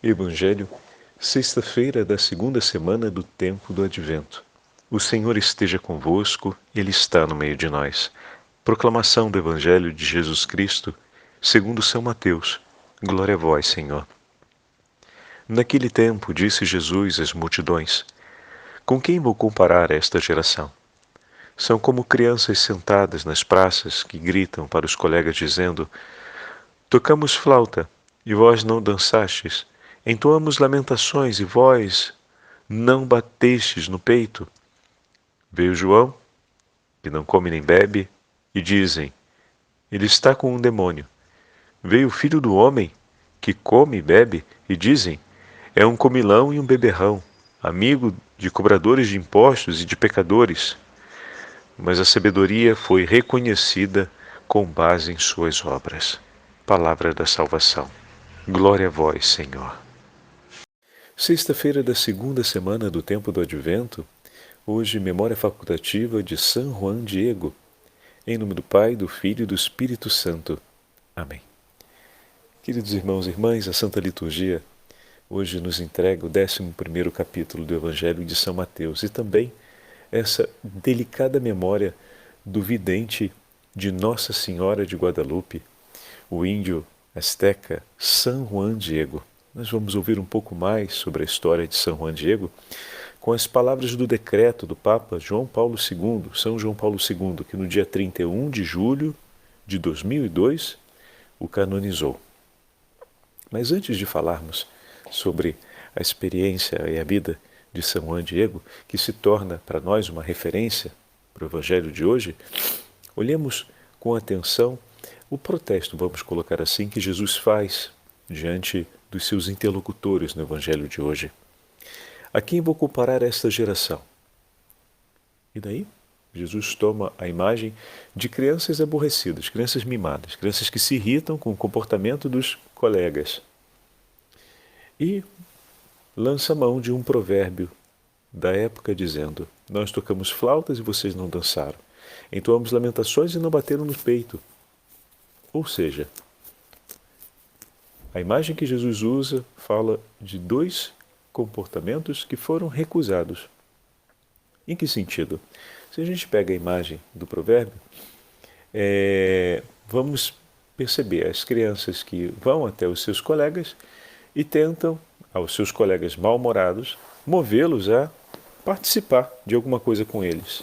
Evangelho, sexta-feira da segunda semana do tempo do Advento. O Senhor esteja convosco, Ele está no meio de nós. Proclamação do Evangelho de Jesus Cristo, segundo São Mateus. Glória a vós, Senhor. Naquele tempo disse Jesus às multidões: Com quem vou comparar esta geração? São como crianças sentadas nas praças que gritam para os colegas dizendo: Tocamos flauta, e vós não dançastes. Entoamos lamentações, e vós não batestes no peito. Veio João, que não come nem bebe, e dizem: Ele está com um demônio. Veio o Filho do Homem, que come e bebe, e dizem: É um comilão e um beberrão, amigo de cobradores de impostos e de pecadores. Mas a sabedoria foi reconhecida com base em suas obras. Palavra da salvação. Glória a vós, Senhor. Sexta-feira da segunda semana do tempo do Advento, hoje memória facultativa de São Juan Diego. Em nome do Pai, do Filho e do Espírito Santo. Amém. Queridos irmãos e irmãs, a Santa Liturgia hoje nos entrega o 11º capítulo do Evangelho de São Mateus e também essa delicada memória do vidente de Nossa Senhora de Guadalupe, o índio asteca São Juan Diego. Nós vamos ouvir um pouco mais sobre a história de São Juan Diego com as palavras do decreto do Papa João Paulo II, São João Paulo II, que no dia 31 de julho de 2002 o canonizou. Mas antes de falarmos sobre a experiência e a vida de São Juan Diego, que se torna para nós uma referência para o Evangelho de hoje, olhemos com atenção o protesto, vamos colocar assim, que Jesus faz diante dos seus interlocutores no Evangelho de hoje. A quem vou comparar esta geração? E daí, Jesus toma a imagem de crianças aborrecidas, crianças mimadas, crianças que se irritam com o comportamento dos colegas. E lança mão de um provérbio da época dizendo: Nós tocamos flautas e vocês não dançaram. Entoamos lamentações e não bateram no peito. Ou seja, a imagem que Jesus usa fala de dois comportamentos que foram recusados. Em que sentido? Se a gente pega a imagem do provérbio, vamos perceber as crianças que vão até os seus colegas e tentam, aos seus colegas mal-humorados, movê-los a participar de alguma coisa com eles.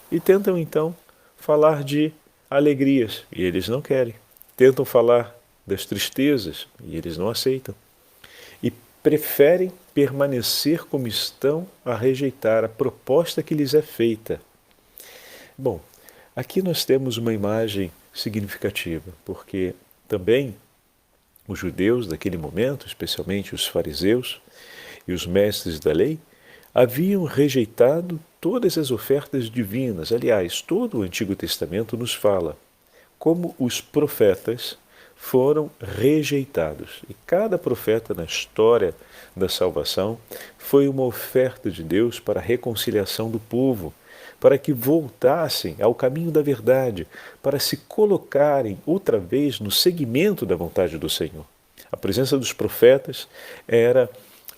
E tentam, então, falar de alegrias, e eles não querem. Tentam falar das tristezas, e eles não aceitam. E preferem permanecer como estão a rejeitar a proposta que lhes é feita. Bom, aqui nós temos uma imagem significativa, porque também os judeus daquele momento, especialmente os fariseus e os mestres da lei, haviam rejeitado todas as ofertas divinas. Aliás, todo o Antigo Testamento nos fala como os profetas foram rejeitados. E cada profeta na história da salvação foi uma oferta de Deus para a reconciliação do povo, para que voltassem ao caminho da verdade, para se colocarem outra vez no seguimento da vontade do Senhor. A presença dos profetas era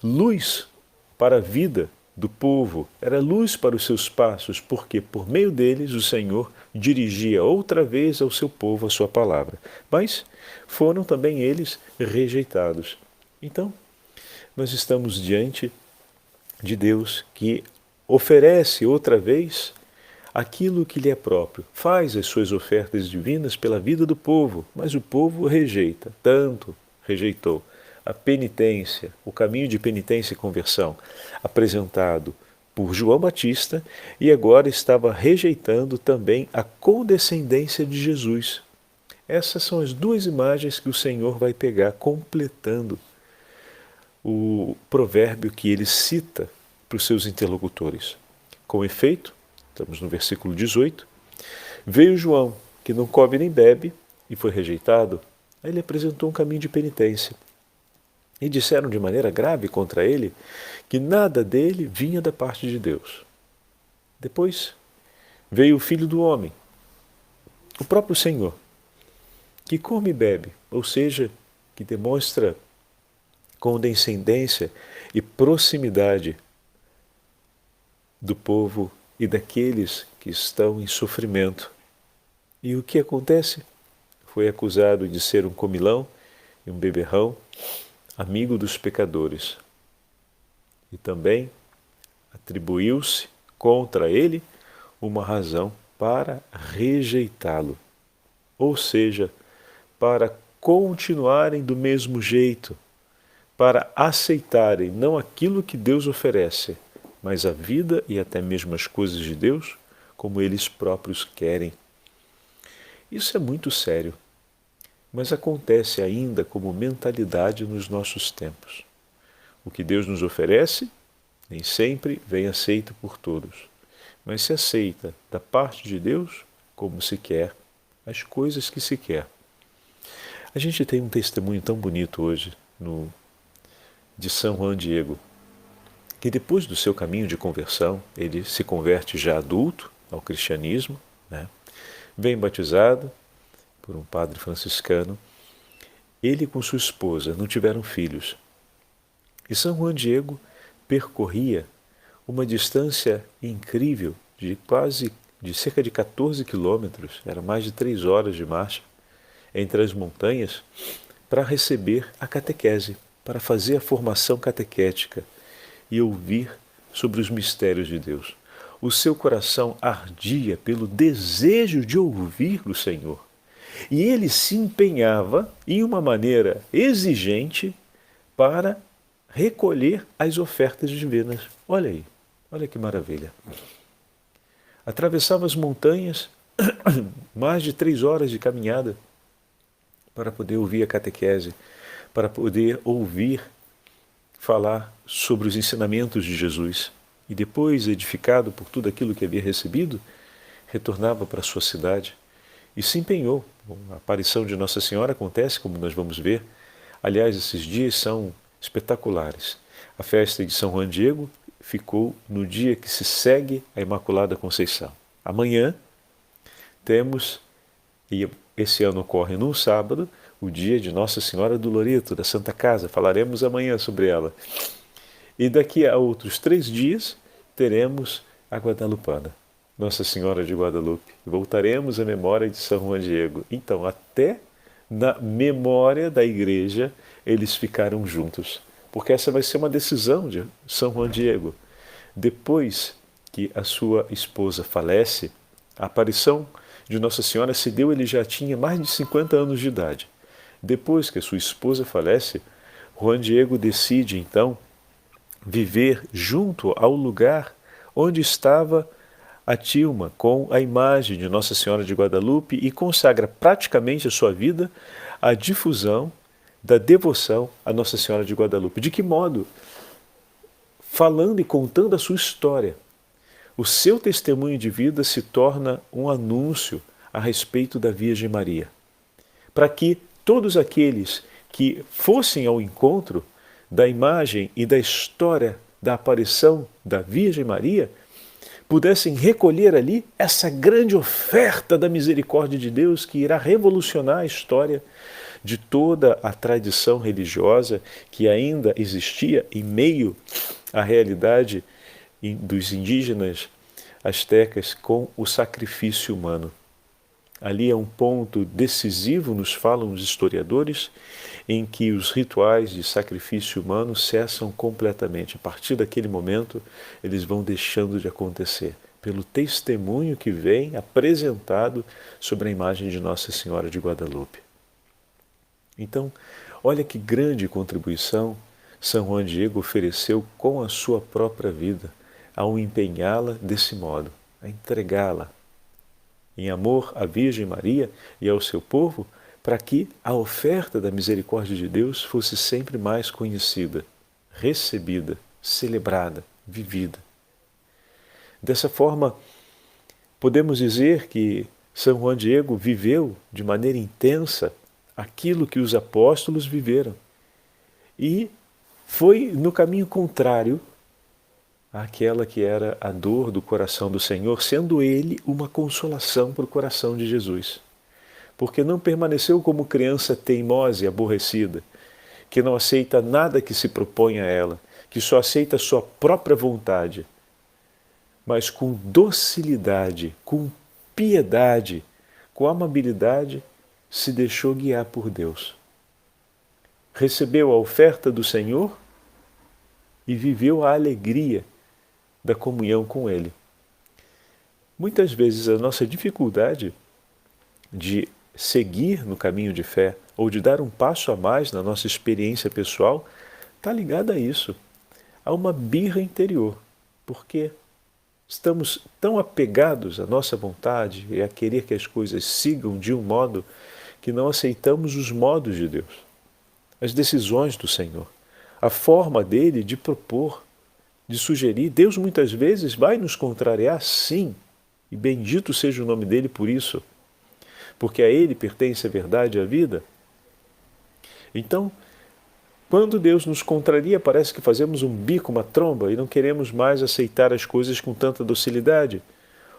luz para a vida do povo, era luz para os seus passos, porque por meio deles o Senhor dirigia outra vez ao seu povo a sua palavra. Mas foram também eles rejeitados. Então, nós estamos diante de Deus que oferece outra vez aquilo que lhe é próprio, faz as suas ofertas divinas pela vida do povo, mas o povo rejeita, tanto rejeitou a penitência, o caminho de penitência e conversão apresentado por João Batista e agora estava rejeitando também a condescendência de Jesus. Essas são as duas imagens que o Senhor vai pegar completando o provérbio que ele cita para os seus interlocutores. Com efeito, estamos no versículo 18, veio João, que não come nem bebe, e foi rejeitado. Aí ele apresentou um caminho de penitência. E disseram de maneira grave contra ele que nada dele vinha da parte de Deus. Depois veio o Filho do Homem, o próprio Senhor, que come e bebe, ou seja, que demonstra condescendência e proximidade do povo e daqueles que estão em sofrimento. E o que acontece? Foi acusado de ser um comilão e um beberrão, amigo dos pecadores. E também atribuiu-se contra ele uma razão para rejeitá-lo, ou seja, para continuarem do mesmo jeito, para aceitarem não aquilo que Deus oferece, mas a vida e até mesmo as coisas de Deus como eles próprios querem. Isso é muito sério, mas acontece ainda como mentalidade nos nossos tempos. O que Deus nos oferece nem sempre vem aceito por todos, mas se aceita da parte de Deus como se quer, as coisas que se quer. A gente tem um testemunho tão bonito hoje de São Juan Diego, que depois do seu caminho de conversão, ele se converte já adulto ao cristianismo, né? Bem batizado por um padre franciscano. Ele com sua esposa não tiveram filhos. E São Juan Diego percorria uma distância incrível de cerca de 14 quilômetros, era mais de 3 horas de marcha, entre as montanhas, para receber a catequese, para fazer a formação catequética e ouvir sobre os mistérios de Deus. O seu coração ardia pelo desejo de ouvir o Senhor. E ele se empenhava, em uma maneira exigente, para recolher as ofertas divinas. Olha aí, olha que maravilha. Atravessava as montanhas, mais de 3 horas de caminhada, para poder ouvir a catequese, para poder ouvir falar sobre os ensinamentos de Jesus. E depois, edificado por tudo aquilo que havia recebido, retornava para a sua cidade e se empenhou. Bom, a aparição de Nossa Senhora acontece, como nós vamos ver. Aliás, esses dias são espetaculares. A festa de São Juan Diego ficou no dia que se segue a Imaculada Conceição. Amanhã temos, e esse ano ocorre num sábado, o dia de Nossa Senhora do Loreto, da Santa Casa. Falaremos amanhã sobre ela. E daqui a outros 3 dias teremos a Guadalupana, Nossa Senhora de Guadalupe. Voltaremos à memória de São Juan Diego. Então, até na memória da Igreja, eles ficaram juntos. Porque essa vai ser uma decisão de São Juan Diego. Depois que a sua esposa falece, a aparição de Nossa Senhora se deu, ele já tinha mais de 50 anos de idade. Depois que a sua esposa falece, Juan Diego decide, então, viver junto ao lugar onde estava a tilma, com a imagem de Nossa Senhora de Guadalupe, e consagra praticamente a sua vida à difusão da devoção a Nossa Senhora de Guadalupe. De que modo? Falando e contando a sua história. O seu testemunho de vida se torna um anúncio a respeito da Virgem Maria, para que todos aqueles que fossem ao encontro da imagem e da história da aparição da Virgem Maria pudessem recolher ali essa grande oferta da misericórdia de Deus que irá revolucionar a história de toda a tradição religiosa que ainda existia em meio à realidade dos indígenas astecas com o sacrifício humano. Ali é um ponto decisivo, nos falam os historiadores, em que os rituais de sacrifício humano cessam completamente. A partir daquele momento, eles vão deixando de acontecer, pelo testemunho que vem apresentado sobre a imagem de Nossa Senhora de Guadalupe. Então, olha que grande contribuição São Juan Diego ofereceu com a sua própria vida, ao empenhá-la desse modo, a entregá-la em amor à Virgem Maria e ao seu povo, para que a oferta da misericórdia de Deus fosse sempre mais conhecida, recebida, celebrada, vivida. Dessa forma, podemos dizer que São Juan Diego viveu de maneira intensa aquilo que os apóstolos viveram e foi no caminho contrário àquela que era a dor do coração do Senhor, sendo ele uma consolação para o coração de Jesus. Porque não permaneceu como criança teimosa e aborrecida, que não aceita nada que se propõe a ela, que só aceita a sua própria vontade, mas com docilidade, com piedade, com amabilidade, se deixou guiar por Deus. Recebeu a oferta do Senhor e viveu a alegria da comunhão com Ele. Muitas vezes a nossa dificuldade de seguir no caminho de fé ou de dar um passo a mais na nossa experiência pessoal está ligada a isso, a uma birra interior. Por quê? Estamos tão apegados à nossa vontade e a querer que as coisas sigam de um modo que não aceitamos os modos de Deus, as decisões do Senhor, a forma dele de propor, de sugerir. Deus muitas vezes vai nos contrariar, sim, e bendito seja o nome dele por isso, porque a ele pertence a verdade e a vida. Então, quando Deus nos contraria, parece que fazemos um bico, uma tromba, e não queremos mais aceitar as coisas com tanta docilidade.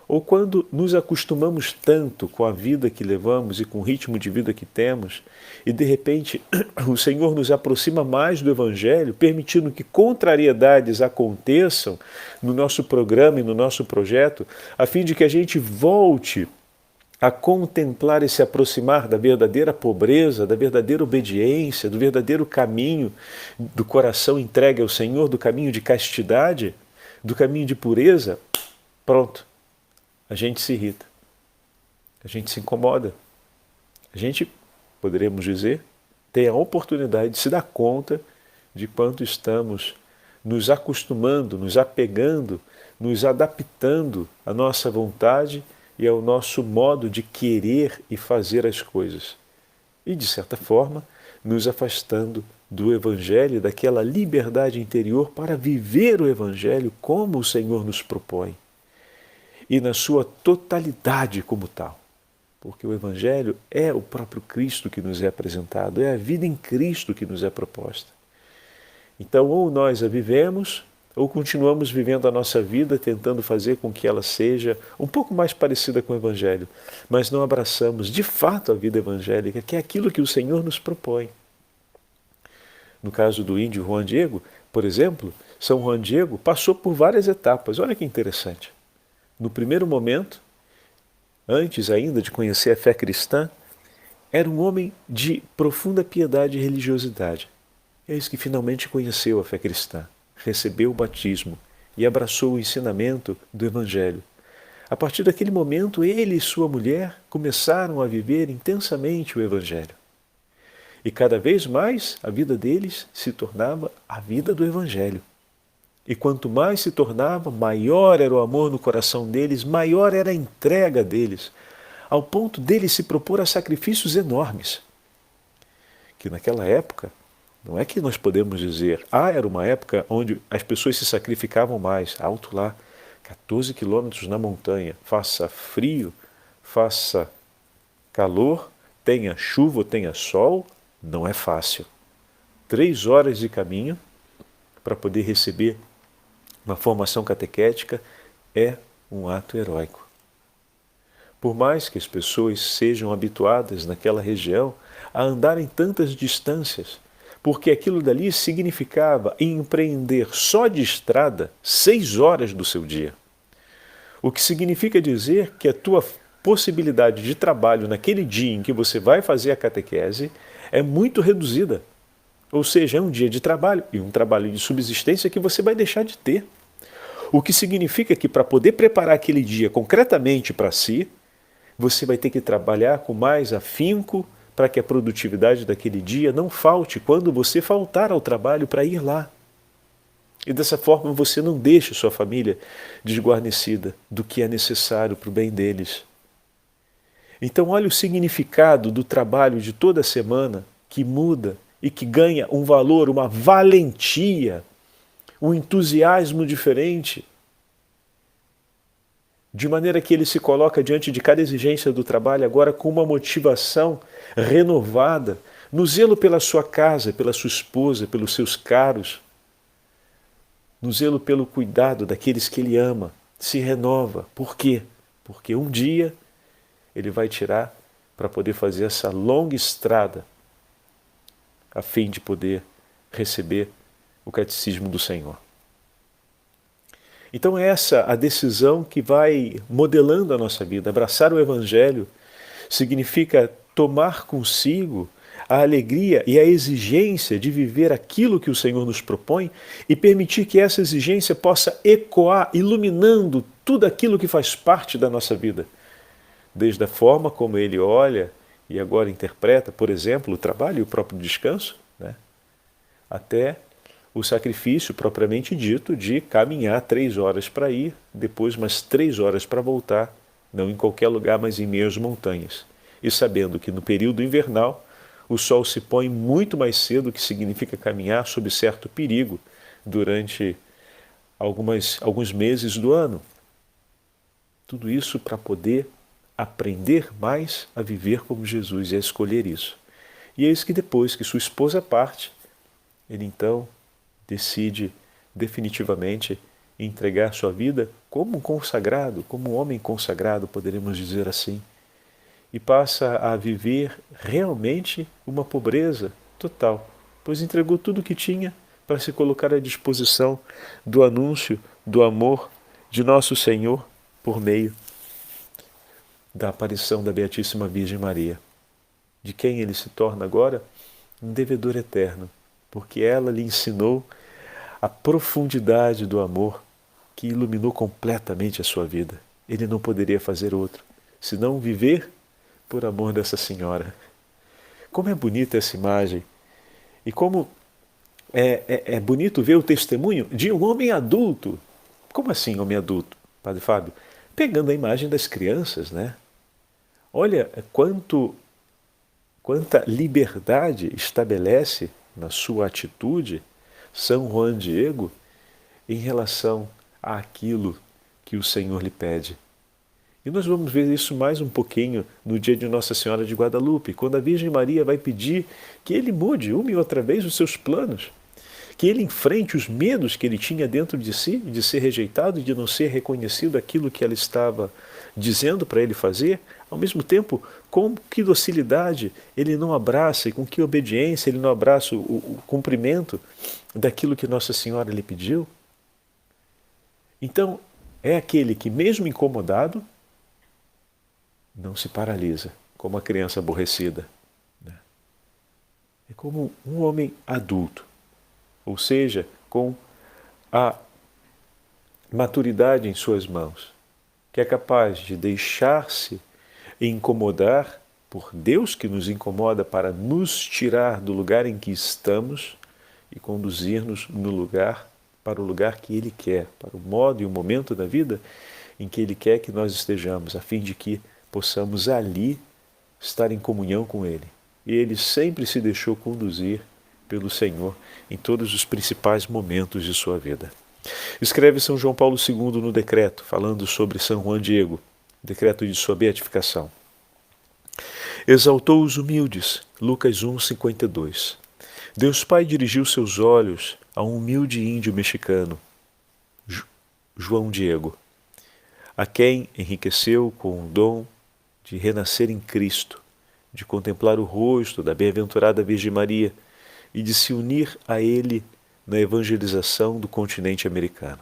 Ou quando nos acostumamos tanto com a vida que levamos e com o ritmo de vida que temos, e de repente o Senhor nos aproxima mais do Evangelho, permitindo que contrariedades aconteçam no nosso programa e no nosso projeto, a fim de que a gente volte a contemplar e se aproximar da verdadeira pobreza, da verdadeira obediência, do verdadeiro caminho do coração entregue ao Senhor, do caminho de castidade, do caminho de pureza, pronto, a gente se irrita, a gente se incomoda, a gente, poderíamos dizer, tem a oportunidade de se dar conta de quanto estamos nos acostumando, nos apegando, nos adaptando à nossa vontade e ao nosso modo de querer e fazer as coisas. E, de certa forma, nos afastando do Evangelho, daquela liberdade interior para viver o Evangelho como o Senhor nos propõe. E na sua totalidade como tal. Porque o Evangelho é o próprio Cristo que nos é apresentado, é a vida em Cristo que nos é proposta. Então, ou nós a vivemos, ou continuamos vivendo a nossa vida tentando fazer com que ela seja um pouco mais parecida com o Evangelho, mas não abraçamos de fato a vida evangélica, que é aquilo que o Senhor nos propõe. No caso do índio Juan Diego, por exemplo, São Juan Diego passou por várias etapas. Olha que interessante. No primeiro momento, antes ainda de conhecer a fé cristã, era um homem de profunda piedade e religiosidade. Eis que finalmente conheceu a fé cristã, recebeu o batismo e abraçou o ensinamento do Evangelho. A partir daquele momento, ele e sua mulher começaram a viver intensamente o Evangelho. E cada vez mais a vida deles se tornava a vida do Evangelho. E quanto mais se tornava, maior era o amor no coração deles, maior era a entrega deles, ao ponto deles se propor a sacrifícios enormes. Que naquela época, não é que nós podemos dizer, era uma época onde as pessoas se sacrificavam mais, alto lá, 14 quilômetros na montanha, faça frio, faça calor, tenha chuva ou tenha sol, não é fácil. 3 horas de caminho para poder receber uma formação catequética é um ato heróico. Por mais que as pessoas sejam habituadas naquela região a andarem tantas distâncias, porque aquilo dali significava empreender só de estrada 6 horas do seu dia. O que significa dizer que a tua possibilidade de trabalho naquele dia em que você vai fazer a catequese é muito reduzida. Ou seja, é um dia de trabalho e um trabalho de subsistência que você vai deixar de ter. O que significa que para poder preparar aquele dia concretamente para si, você vai ter que trabalhar com mais afinco para que a produtividade daquele dia não falte quando você faltar ao trabalho para ir lá. E dessa forma você não deixa sua família desguarnecida do que é necessário para o bem deles. Então olha o significado do trabalho de toda semana que muda e que ganha um valor, uma valentia, um entusiasmo diferente, de maneira que ele se coloca diante de cada exigência do trabalho agora com uma motivação renovada, no zelo pela sua casa, pela sua esposa, pelos seus caros, no zelo pelo cuidado daqueles que ele ama, se renova. Por quê? Porque um dia ele vai tirar para poder fazer essa longa estrada a fim de poder receber o catecismo do Senhor. Então é essa a decisão que vai modelando a nossa vida. Abraçar o Evangelho significa tomar consigo a alegria e a exigência de viver aquilo que o Senhor nos propõe e permitir que essa exigência possa ecoar, iluminando tudo aquilo que faz parte da nossa vida. Desde a forma como Ele olha e agora interpreta, por exemplo, o trabalho e o próprio descanso, né? Até o sacrifício propriamente dito de caminhar 3 horas para ir, depois mais 3 horas para voltar, não em qualquer lugar, mas em meio às montanhas. E sabendo que no período invernal o sol se põe muito mais cedo, o que significa caminhar sob certo perigo durante alguns meses do ano. Tudo isso para poder aprender mais a viver como Jesus e a escolher isso. E eis que depois que sua esposa parte, ele então decide definitivamente entregar sua vida como um consagrado, como um homem consagrado, poderíamos dizer assim, e passa a viver realmente uma pobreza total, pois entregou tudo o que tinha para se colocar à disposição do anúncio do amor de nosso Senhor por meio da aparição da Beatíssima Virgem Maria, de quem ele se torna agora um devedor eterno, porque ela lhe ensinou a profundidade do amor que iluminou completamente a sua vida. Ele não poderia fazer outro, senão viver por amor dessa senhora. Como é bonita essa imagem e como é bonito ver o testemunho de um homem adulto. Como assim homem adulto, Padre Fábio? Pegando a imagem das crianças, né? Olha quanta liberdade estabelece na sua atitude São Juan Diego em relação àquilo que o Senhor lhe pede. E nós vamos ver isso mais um pouquinho no dia de Nossa Senhora de Guadalupe, quando a Virgem Maria vai pedir que ele mude uma e outra vez os seus planos, que ele enfrente os medos que ele tinha dentro de si, de ser rejeitado e de não ser reconhecido aquilo que ela estava dizendo para ele fazer, ao mesmo tempo, com que docilidade ele não abraça e com que obediência ele não abraça o cumprimento daquilo que Nossa Senhora lhe pediu. Então, é aquele que, mesmo incomodado, não se paralisa, como a criança aborrecida. É como um homem adulto, ou seja, com a maturidade em suas mãos, que é capaz de deixar-se incomodar por Deus, que nos incomoda para nos tirar do lugar em que estamos e conduzir-nos para o lugar que Ele quer, para o modo e o momento da vida em que Ele quer que nós estejamos, a fim de que possamos ali estar em comunhão com Ele. E Ele sempre se deixou conduzir pelo Senhor em todos os principais momentos de sua vida. Escreve São João Paulo II no decreto, falando sobre São Juan Diego, decreto de sua beatificação. Exaltou os humildes, Lucas 1:52. Deus Pai dirigiu seus olhos a um humilde índio mexicano, João Diego, a quem enriqueceu com o dom de renascer em Cristo, de contemplar o rosto da bem-aventurada Virgem Maria e de se unir a Ele na evangelização do continente americano.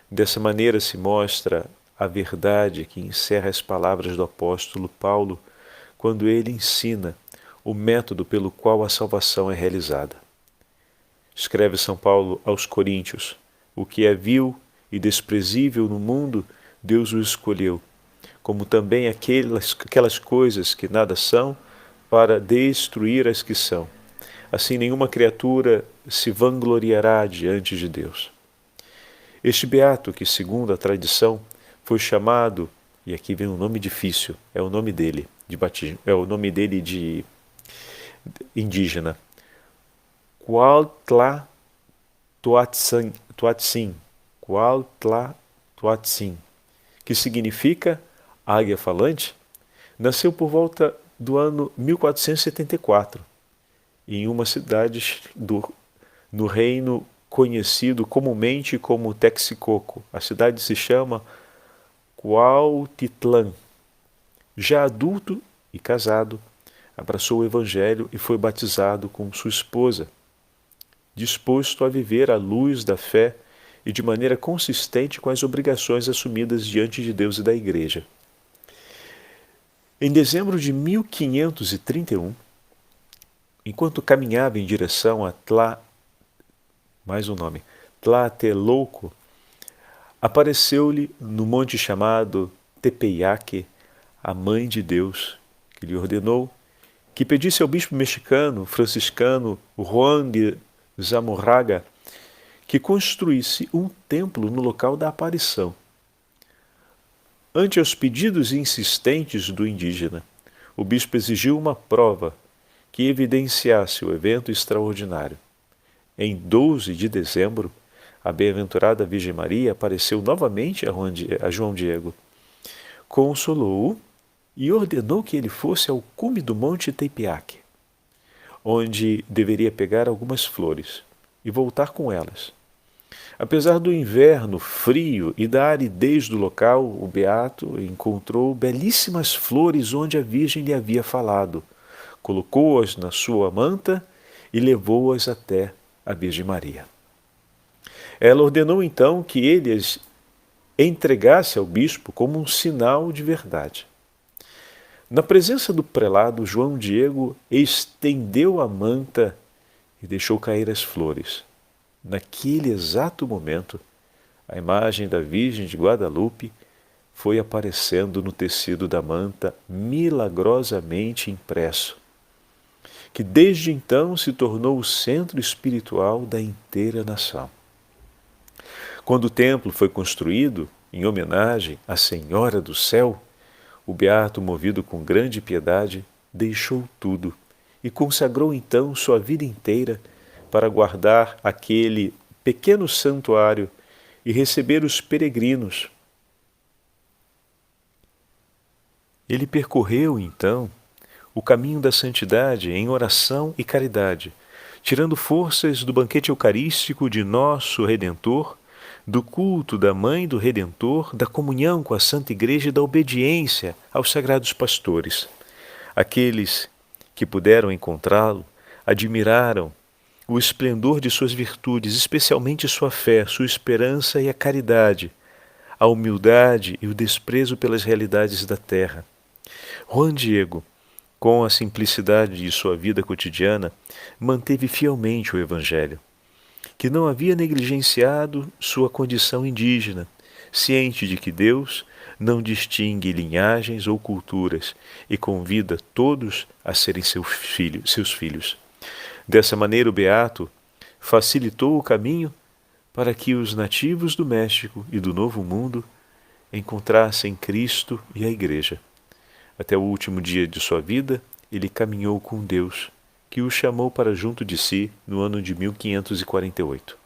Dessa maneira se mostra a verdade que encerra as palavras do apóstolo Paulo quando ele ensina o método pelo qual a salvação é realizada. Escreve São Paulo aos Coríntios: o que é vil e desprezível no mundo, Deus o escolheu, como também aquelas coisas que nada são, para destruir as que são. Assim nenhuma criatura se vangloriará diante de Deus. Este beato, que segundo a tradição foi chamado, e aqui vem um nome difícil, é o nome dele de batismo, é o nome dele de indígena, Cuautla-Toatzin, que significa águia falante, nasceu por volta do ano 1474, em uma cidade no reino conhecido comumente como Texcoco. A cidade se chama Cuautitlán. Já adulto e casado, abraçou o Evangelho e foi batizado com sua esposa, disposto a viver à luz da fé e de maneira consistente com as obrigações assumidas diante de Deus e da Igreja. Em dezembro de 1531, enquanto caminhava em direção a Tlatelolco, apareceu-lhe no monte chamado Tepeyaque a Mãe de Deus, que lhe ordenou que pedisse ao bispo mexicano franciscano Juan de Zamorraga que construísse um templo no local da aparição. Ante os pedidos insistentes do indígena, o bispo exigiu uma prova que evidenciasse o evento extraordinário. Em 12 de dezembro, a bem-aventurada Virgem Maria apareceu novamente a João Diego, consolou-o e ordenou que ele fosse ao cume do monte Tepeyaque, onde deveria pegar algumas flores e voltar com elas. Apesar do inverno frio e da aridez do local, o beato encontrou belíssimas flores onde a Virgem lhe havia falado, colocou-as na sua manta e levou-as até a Virgem Maria. Ela ordenou então que ele as entregasse ao bispo como um sinal de verdade. Na presença do prelado, João Diego estendeu a manta e deixou cair as flores. Naquele exato momento, a imagem da Virgem de Guadalupe foi aparecendo no tecido da manta milagrosamente impresso, que desde então se tornou o centro espiritual da inteira nação. Quando o templo foi construído em homenagem à Senhora do Céu, o beato, movido com grande piedade, deixou tudo e consagrou então sua vida inteira para guardar aquele pequeno santuário e receber os peregrinos. Ele percorreu, então, o caminho da santidade em oração e caridade, tirando forças do banquete eucarístico de nosso Redentor, do culto da Mãe do Redentor, da comunhão com a Santa Igreja e da obediência aos sagrados pastores. Aqueles que puderam encontrá-lo admiraram o esplendor de suas virtudes, especialmente sua fé, sua esperança e a caridade, a humildade e o desprezo pelas realidades da terra. Juan Diego, com a simplicidade de sua vida cotidiana, manteve fielmente o Evangelho, que não havia negligenciado sua condição indígena, ciente de que Deus não distingue linhagens ou culturas e convida todos a serem seus filhos. Dessa maneira, o beato facilitou o caminho para que os nativos do México e do Novo Mundo encontrassem Cristo e a Igreja. Até o último dia de sua vida, ele caminhou com Deus, que o chamou para junto de si no ano de 1548.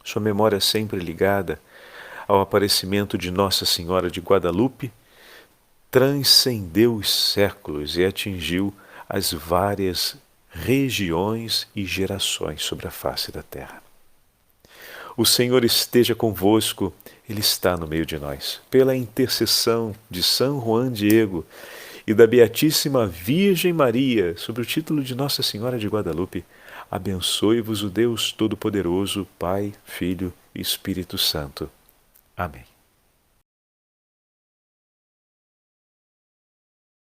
Sua memória sempre ligada ao aparecimento de Nossa Senhora de Guadalupe transcendeu os séculos e atingiu as várias regiões e gerações sobre a face da terra. O Senhor esteja convosco, Ele está no meio de nós. Pela intercessão de São Juan Diego e da Beatíssima Virgem Maria, sob o título de Nossa Senhora de Guadalupe, abençoe-vos o Deus Todo-Poderoso, Pai, Filho e Espírito Santo. Amém.